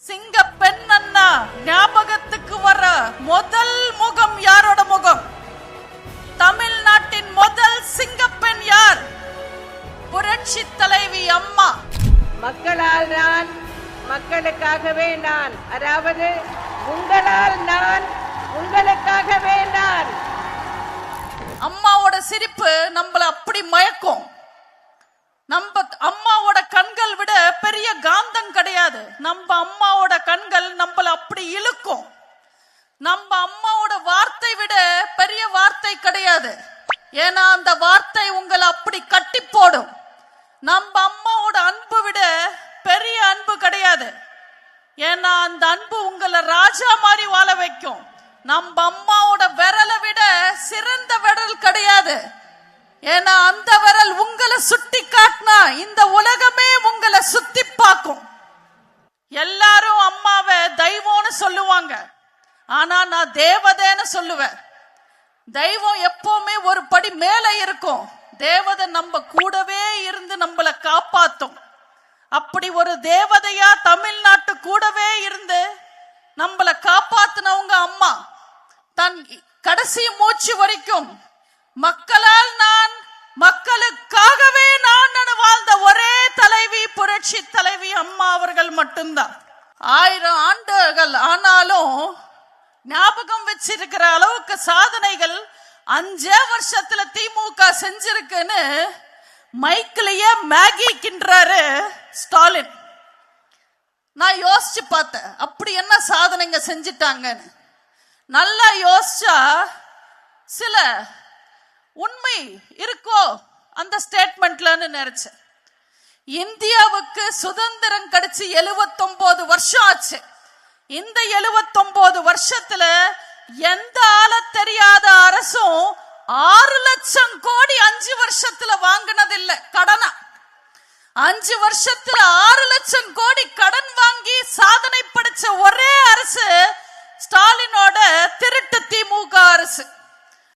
சிங்க பெண் அண்ணா ஞாபகத்துக்கு வர முதல் முகம் யாரோட முகம்? தமிழ்நாட்டின் முதல் சிங்கப்பெண் யார்? புரட்சி தலைவி அம்மா. மக்களால் நான், மக்களுக்காகவே நான், அதாவது உங்களால் நான், உங்களுக்காகவே நான். அம்மாவோட சிரிப்பு நம்மள அப்படி மயக்கும். நம்ம அம்மாவோட கண்கள் விட பெரிய காந்தம் கிடையாது. நம்ம அம்மாவோட கண்கள் நம்மள அப்படி இழுக்கும். நம்ம அம்மாவோட வார்த்தை விட பெரிய வார்த்தை கிடையாது. ஏன்னா அந்த வார்த்தை உங்களை அப்படி கட்டி போடும். நம்ம அம்மாவோட அன்பு விட பெரிய அன்பு கிடையாது. ஏன்னா அந்த அன்பு உங்களை ராஜா மாதிரி வாழ வைக்கும். நம்ம அம்மாவோட விரலை விட சிறந்த விரல் கிடையாது. ஏன்னா அந்த விரல் உங்களை சுட்டி காட்டினா இந்த உலகமே உங்களை சுத்தி பார்க்கும். எல்லாரும் அம்மாவை தெய்வம்னு சொல்லுவாங்க, ஆனா நான் தேவதைன்னு சொல்லுவேன். தெய்வம் எப்பவுமே ஒரு படி மேல இருக்கும். தேவதை நம்ம கூடவே இருந்து நம்மளை காப்பாத்தும். அப்படி ஒரு தேவதையா தமிழ்நாட்டு கூடவே இருந்து நம்மளை காப்பாத்தினவங்க அம்மா. தன் கடைசி மூச்சு வரைக்கும் மக்களால் நான், மக்களுக்காகவே நான் வாழ்ந்த ஒரே தலைவி புரட்சி தலைவி அம்மா அவர்கள் மட்டும்தான். 1000 ஆண்டுகள் ஆனாலும் ஞாபகம் வச்சிருக்கிற அளவுக்கு சாதனைகள் 5 வருஷத்துல திமுக செஞ்சிருக்குன்னு மைக்கிலேயே மேகி கின்றாரு ஸ்டாலின். நான் யோசிச்சு பார்த்தேன், அப்படி என்ன சாதனைங்க செஞ்சிட்டாங்கன்னு. நல்லா யோசிச்சா சில உண்மை இருக்கோ அந்த ஸ்டேட்மெண்ட்லன்னு நினைச்சேன். இந்தியாவுக்கு சுதந்திரம் கிடைச்சு 79 வருஷம் ஆச்சு. இந்த 79 வருஷத்துல எந்த ஆள தெரியாத அரசும் 6 லட்சம் கோடி 5 வருஷத்துல வாங்கினதில்லை கடனா. 5 வருஷத்துல 6 லட்சம் கோடி கடன் வாங்கி சாதனை படைச்ச ஒரே அரசு ஸ்டாலினோட திருட்டு திமுக அரசு.